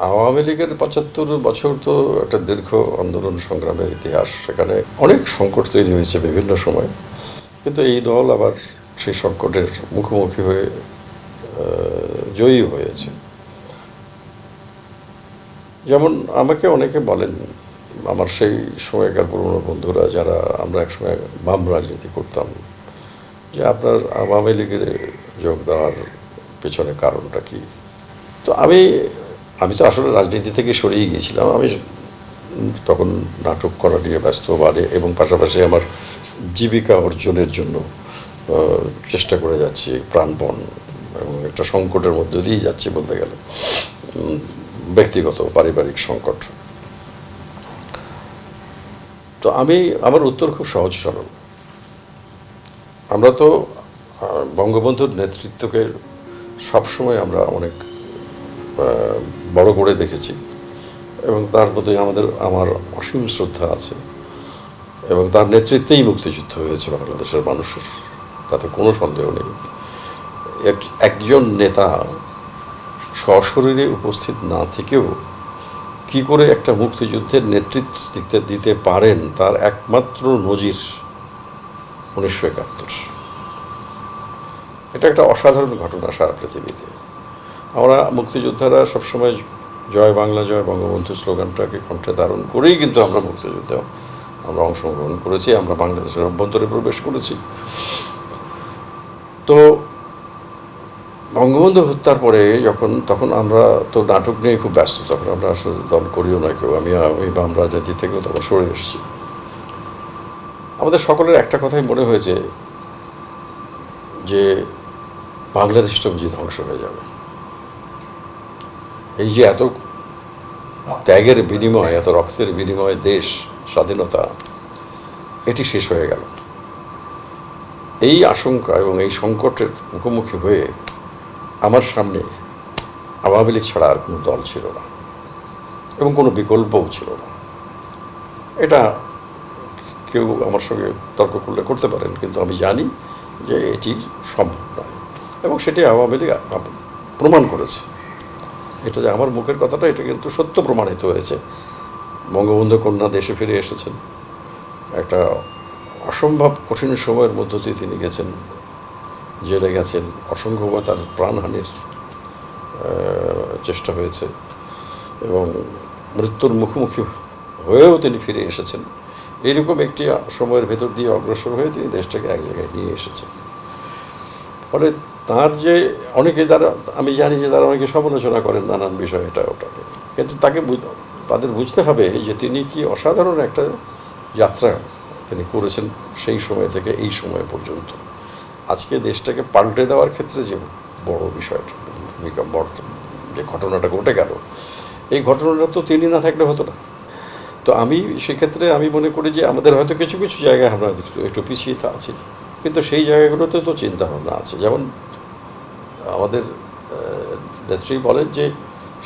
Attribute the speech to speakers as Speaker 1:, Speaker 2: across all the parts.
Speaker 1: আওয়ামী লীগের ৭৫ বছর তো একটা দীর্ঘ আন্দোলন সংগ্রামের ইতিহাস। সেখানে অনেক সংকট তৈরি হয়েছে বিভিন্ন সময়, কিন্তু এই দল আবার সেই সংকটের মুখোমুখি হয়ে জয়ী হয়েছে। যেমন আমাকে অনেকে বলেন, আমার সেই সময়কার পুরনো বন্ধুরা যারা আমরা একসময় বাম রাজনীতি করতাম, যে আপনার আওয়ামী লীগের যোগ দেওয়ার পেছনে কারণটা কি। তো আমি তো আসলে রাজনীতি থেকে সরিয়ে গিয়েছিলাম। আমি তখন নাটক করা নিয়ে ব্যস্ত এবং পাশাপাশি আমার জীবিকা অর্জনের জন্য চেষ্টা করে যাচ্ছি প্রাণপণ, এবং একটা সংকটের মধ্যে দিয়ে যাচ্ছি বলতে গেলে, ব্যক্তিগত পারিবারিক সংকট। তো আমার উত্তর খুব সহজ সরল। আমরা তো বঙ্গবন্ধুর নেতৃত্বকে সবসময় আমরা অনেক বড় করে দেখেছি, এবং তার প্রতি আমার অসীম শ্রদ্ধা আছে, এবং তার নেতৃত্বেই মুক্তিযুদ্ধ হয়েছে বাংলাদেশের মানুষের, তাতে কোনো সন্দেহ নেই। একজন নেতা সশরীরে উপস্থিত না থেকেও কি করে একটা মুক্তিযুদ্ধের নেতৃত্ব দিতে পারেন, তার একমাত্র নজির 1971। এটা একটা অসাধারণ ঘটনা সারা পৃথিবীতে। আমরা মুক্তিযোদ্ধারা সবসময় জয় বাংলা জয় বঙ্গবন্ধু স্লোগানটাকে কণ্ঠে ধারণ করেই কিন্তু আমরা মুক্তিযুদ্ধে আমরা অংশগ্রহণ করেছি, আমরা বাংলাদেশের অভ্যন্তরে প্রবেশ করেছি। তো বঙ্গবন্ধু হত্যার পরে তখন আমরা তো নাটক নিয়ে খুব ব্যস্ত, তখন আমরা আসলে দল করিও নয় কেউ। আমি বাম রাজনীতি থেকেও তখন সরে এসেছি। আমাদের সকলের একটা কথাই মনে হয়েছে যে বাংলাদেশটা বুঝি ধ্বংস হয়ে যাবে। এই যে এত ত্যাগের বিনিময়, এত রক্তের বিনিময়ে দেশ স্বাধীনতা, এটি শেষ হয়ে গেল। এই আশঙ্কা এবং এই সংকটের মুখোমুখি হয়ে আমার সামনে আওয়ামী লীগ ছাড়া আর কোনো দল ছিল না, এবং কোনো বিকল্পও ছিল না। এটা কেউ আমার সঙ্গে তর্ক করলে করতে পারেন, কিন্তু আমি জানি যে এটি সম্ভব নয়, এবং সেটি আওয়ামী লীগ প্রমাণ করেছে। এটা যে আমার মুখের কথাটা, এটা কিন্তু সত্য প্রমাণিত হয়েছে। বঙ্গবন্ধু কন্যা দেশে ফিরে এসেছেন, একটা অসম্ভব কঠিন সময়ের মধ্য দিয়ে তিনি গেছেন, জেলে গেছেন, অসংখ্যবার তার প্রাণহানির চেষ্টা হয়েছে, এবং মৃত্যুর মুখোমুখি হয়েও তিনি ফিরে এসেছেন। এইরকম একটি সময়ের ভেতর দিয়ে অগ্রসর হয়ে তিনি দেশটাকে এক জায়গায় নিয়ে এসেছেন। ফলে তার যে অনেকে আমি জানি যে তারা অনেকে সমালোচনা করেন নানান বিষয়, এটা ওটা, কিন্তু তাদের বুঝতে হবে যে তিনি কি অসাধারণ একটা যাত্রা তিনি করেছেন সেই সময় থেকে এই সময় পর্যন্ত। আজকে দেশটাকে পাল্টে দেওয়ার ক্ষেত্রে যে বড় বিষয়টা, বড় যে ঘটনাটা ঘটে গেল, এই ঘটনাটা তো তিনি না থাকলে হতো না। তো সেক্ষেত্রে আমি মনে করি যে আমাদের হয়তো কিছু কিছু জায়গায় আমরা একটু পিছিয়ে আছি, কিন্তু সেই জায়গাগুলোতে তো চিন্তাভাবনা আছে। যেমন আমাদের নেত্রী বলেন যে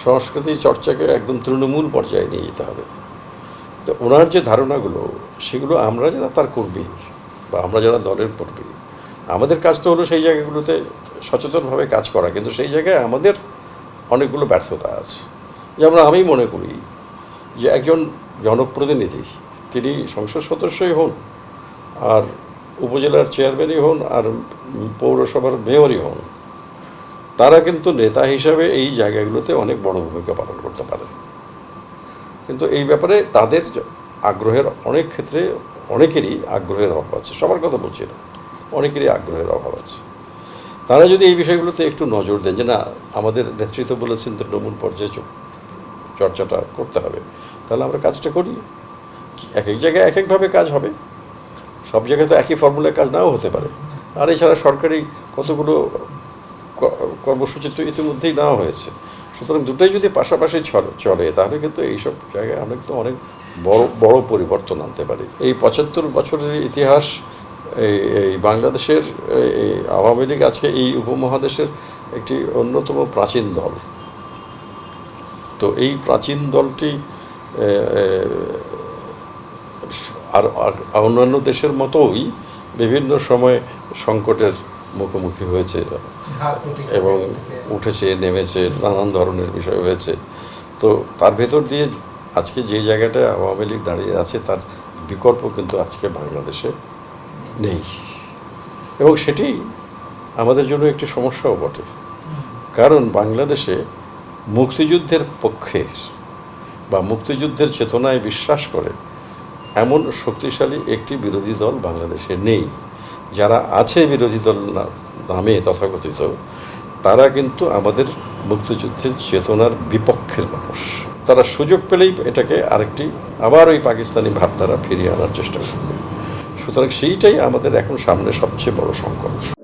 Speaker 1: সংস্কৃতি চর্চাকে একদম তৃণমূল পর্যায়ে নিয়ে যেতে হবে। তো ওনার যে ধারণাগুলো, সেগুলো আমরা যারা তার কর্মী বা আমরা যারা দলের কর্মী, আমাদের কাজ তো হলো সেই জায়গাগুলোতে সচেতনভাবে কাজ করা, কিন্তু সেই জায়গায় আমাদের অনেকগুলো ব্যর্থতা আছে। যেমন আমি মনে করি যে একজন জনপ্রতিনিধি, তিনি সংসদ সদস্যই হন, আর উপজেলার চেয়ারম্যানই হন, আর পৌরসভার মেয়রই হন, তারা কিন্তু নেতা হিসাবে এই জায়গাগুলোতে অনেক বড় ভূমিকা পালন করতে পারেন। কিন্তু এই ব্যাপারে তাদের আগ্রহের অনেক ক্ষেত্রে অনেকেরই আগ্রহের অভাব আছে। সবার কথা বলছি না, অনেকেরই আগ্রহের অভাব আছে। তারা যদি এই বিষয়গুলোতে একটু নজর দেন, যে না, আমাদের নেতৃত্ব বলেছেন তৃণমূল পর্যায়ে চর্চাটা করতে হবে, তাহলে আমরা কাজটা করি। এক এক জায়গায় এক একভাবে কাজ হবে, সব জায়গায় তো একই ফর্মুলায় কাজ নাও হতে পারে। আর এছাড়া সরকারি কতগুলো কর্মসূচি তো ইতিমধ্যেই নেওয়া হয়েছে। সুতরাং দুটোই যদি পাশাপাশি চলে, তাহলে কিন্তু এইসব জায়গায় আমরা কিন্তু অনেক বড় পরিবর্তন আনতে পারি। এই ৭৫ বছরের ইতিহাস, এই বাংলাদেশের এই আওয়ামী লীগ আজকে এই উপমহাদেশের একটি অন্যতম প্রাচীন দল। তো এই প্রাচীন দলটি আর অন্যান্য দেশের মতোই বিভিন্ন সময় সংকটের মুখোমুখি হয়েছে, এবং উঠেছে নেমেছে, নানান ধরনের বিষয় হয়েছে। তো তার ভেতর দিয়ে আজকে যে জায়গাটা আওয়ামী লীগ দাঁড়িয়ে আছে তার বিকল্প কিন্তু আজকে বাংলাদেশে নেই, এবং সেটি আমাদের জন্য একটি সমস্যাও বটে। কারণ বাংলাদেশে মুক্তিযুদ্ধের পক্ষে বা মুক্তিযুদ্ধের চেতনায় বিশ্বাস করে এমন শক্তিশালী একটি বিরোধী দল বাংলাদেশে নেই। যারা আছে বিরোধী দল নামে তথাকথিত, তারা কিন্তু আমাদের মুক্তিযুদ্ধের চেতনার বিপক্ষের মানুষ। তারা সুযোগ পেলেই এটাকে আরেকটি আবার ওই পাকিস্তানি ভাবধারা ফিরিয়ে আনার চেষ্টা করবে। সুতরাং সেইটাই আমাদের এখন সামনে সবচেয়ে বড় সংকট।